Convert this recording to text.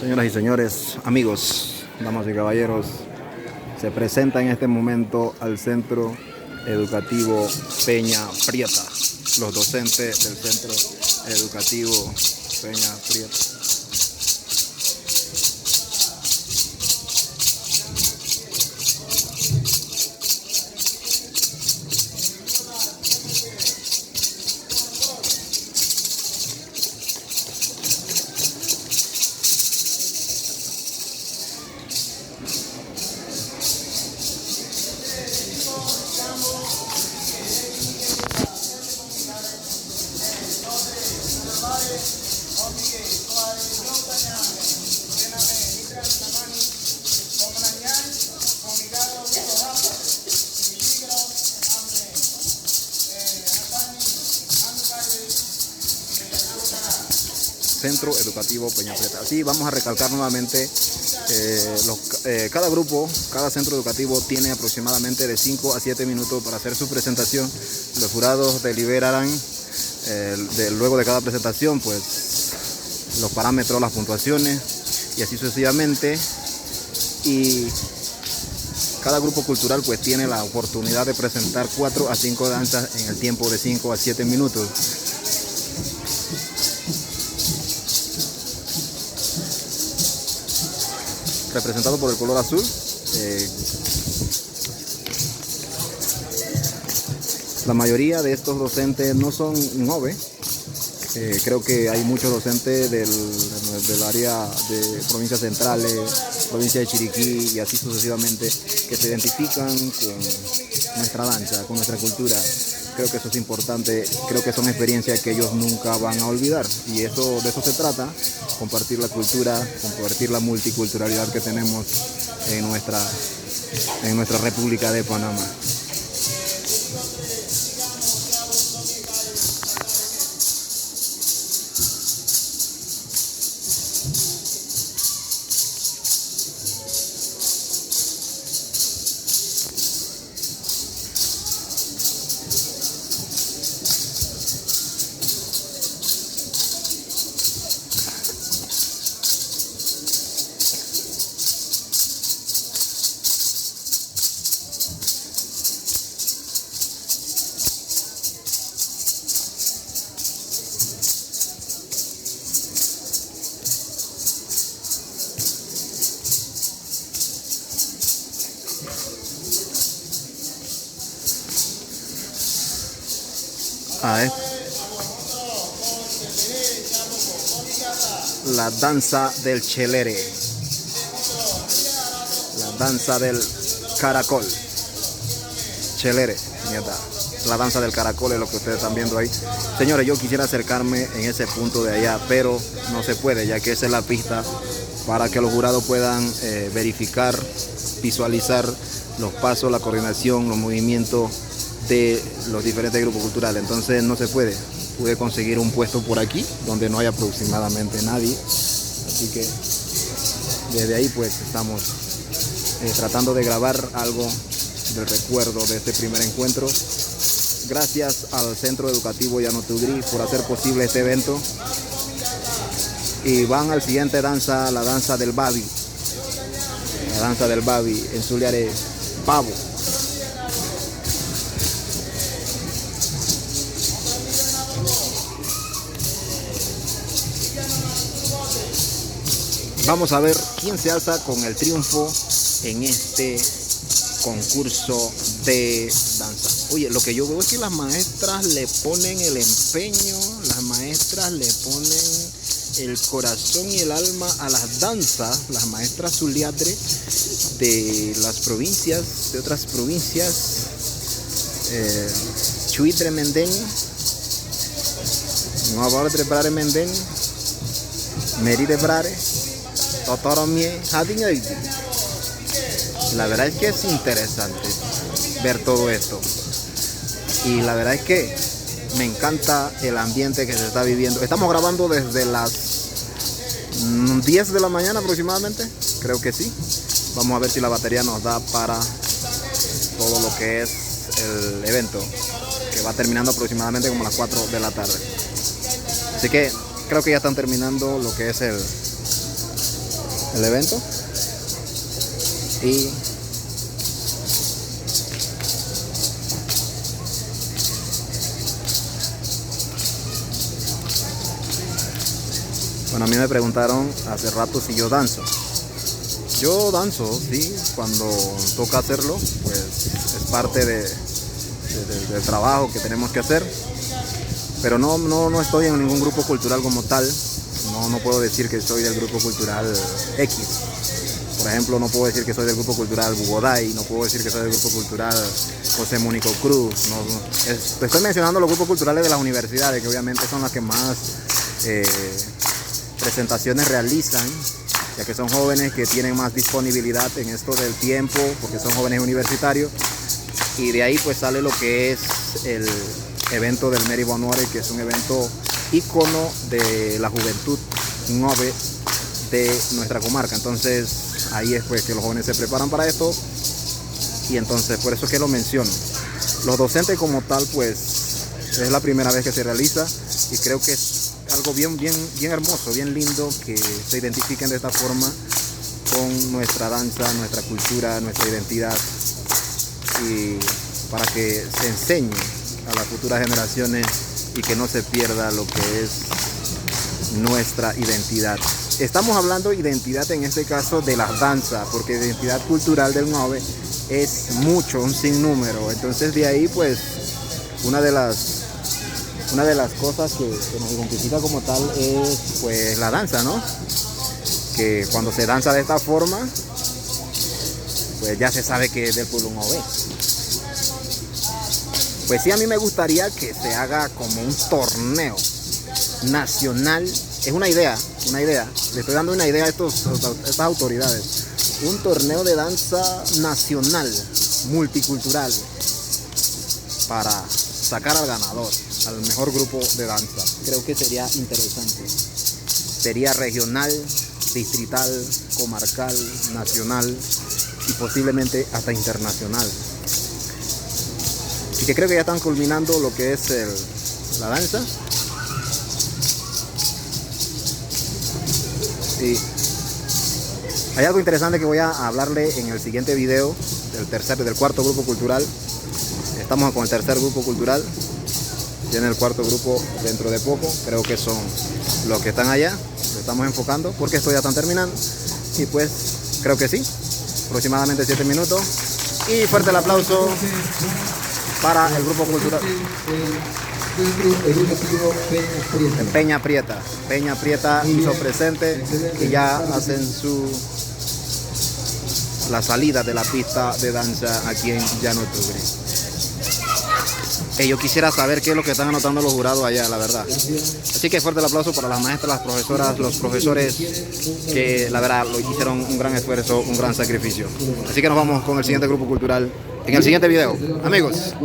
Señoras y señores, amigos, damas y caballeros, se presenta en este momento al Centro Educativo Peña Prieta, los docentes del Centro Educativo Peña Prieta. Centro Educativo Peña Prieta. Así vamos a recalcar nuevamente, cada grupo, cada centro educativo tiene aproximadamente de 5 a 7 minutos para hacer su presentación. Los jurados deliberarán luego de cada presentación pues los parámetros, las puntuaciones y así sucesivamente, y cada grupo cultural pues tiene la oportunidad de presentar 4 a 5 danzas en el tiempo de 5 a 7 minutos. Representado por el color azul, la mayoría de estos docentes no son NOVE. Creo que hay muchos docentes del área de provincias centrales, provincia de Chiriquí y así sucesivamente, que se identifican con nuestra danza, con nuestra cultura. Creo que eso es importante, creo que son experiencias que ellos nunca van a olvidar, y de eso se trata: compartir la cultura, compartir la multiculturalidad que tenemos en nuestra República de Panamá. La danza del chelere, la danza del caracol, chelere, nieta. La danza del caracol es lo que ustedes están viendo ahí. Señores, yo quisiera acercarme en ese punto de allá, pero no se puede, ya que esa es la pista para que los jurados puedan verificar, visualizar los pasos, la coordinación, los movimientos de los diferentes grupos culturales. Entonces no se puede. Pude conseguir un puesto por aquí donde no hay aproximadamente nadie, así que desde ahí pues estamos tratando de grabar algo del recuerdo de este primer encuentro. Gracias al Centro Educativo Llano Tugri por hacer posible este evento, y van al siguiente danza, la danza del babi, en Zuliare pavo. Vamos a ver quién se alza con el triunfo en este concurso de danza. Oye, lo que yo veo es que las maestras le ponen el empeño, las maestras le ponen el corazón y el alma a las danzas, las maestras zuliatre de las provincias, de otras provincias, Chuitre Menden, Nueva de Brare Menden, Meri de Brare, la verdad es que es interesante ver todo esto, y la verdad es que me encanta el ambiente que se está viviendo. Estamos grabando desde las 10 de la mañana aproximadamente, creo que sí. Vamos a ver si la batería nos da para todo lo que es el evento, que va terminando aproximadamente como a las 4 de la tarde. Así que creo que ya están terminando lo que es el evento. Y bueno, a mí me preguntaron hace rato si yo danzo. Yo danzo, sí, cuando toca hacerlo, pues es parte del trabajo que tenemos que hacer. Pero no estoy en ningún grupo cultural como tal. No puedo decir que soy del grupo cultural X. Por ejemplo, no puedo decir que soy del grupo cultural Bugoday, no puedo decir que soy del grupo cultural José Mónico Cruz. Estoy mencionando los grupos culturales de las universidades, que obviamente son las que más presentaciones realizan, ya que son jóvenes que tienen más disponibilidad en esto del tiempo, porque son jóvenes universitarios. Y de ahí pues sale lo que es el evento del Mary Bonore, que es un evento ícono de la juventud nueve de nuestra comarca. Entonces ahí es pues que los jóvenes se preparan para esto, y entonces por eso es que lo menciono. Los docentes como tal pues es la primera vez que se realiza, y creo que es algo bien hermoso, bien lindo que se identifiquen de esta forma con nuestra danza, nuestra cultura, nuestra identidad, y para que se enseñe a las futuras generaciones y que no se pierda lo que es nuestra identidad. Estamos hablando de identidad en este caso de la danza, porque identidad cultural del Nove es mucho, un sinnúmero. Entonces de ahí pues una de las cosas que nos identifica como tal es pues la danza, ¿no? Que cuando se danza de esta forma pues ya se sabe que es del pueblo Nove. Pues sí, a mí me gustaría que se haga como un torneo nacional. Es una idea. Le estoy dando una idea a estas autoridades. Un torneo de danza nacional, multicultural, para sacar al ganador, al mejor grupo de danza. Creo que sería interesante. Sería regional, distrital, comarcal, nacional y posiblemente hasta internacional. Y que creo que ya están culminando lo que es la danza. Y hay algo interesante que voy a hablarle en el siguiente video del cuarto grupo cultural. Estamos con el tercer grupo cultural. Tiene el cuarto grupo dentro de poco. Creo que son los que están allá. Lo estamos enfocando porque esto ya están terminando. Y pues creo que sí. Aproximadamente 7 minutos. Y fuerte el aplauso para el grupo cultural Peña Prieta hizo presente, y ya hacen la salida de la pista de danza aquí en Llano Tugri. Yo quisiera saber qué es lo que están anotando los jurados allá, la verdad. Así que fuerte el aplauso para las maestras, las profesoras, los profesores, que la verdad lo hicieron un gran esfuerzo, un gran sacrificio. Así que nos vamos con el siguiente grupo cultural en el siguiente video. Amigos.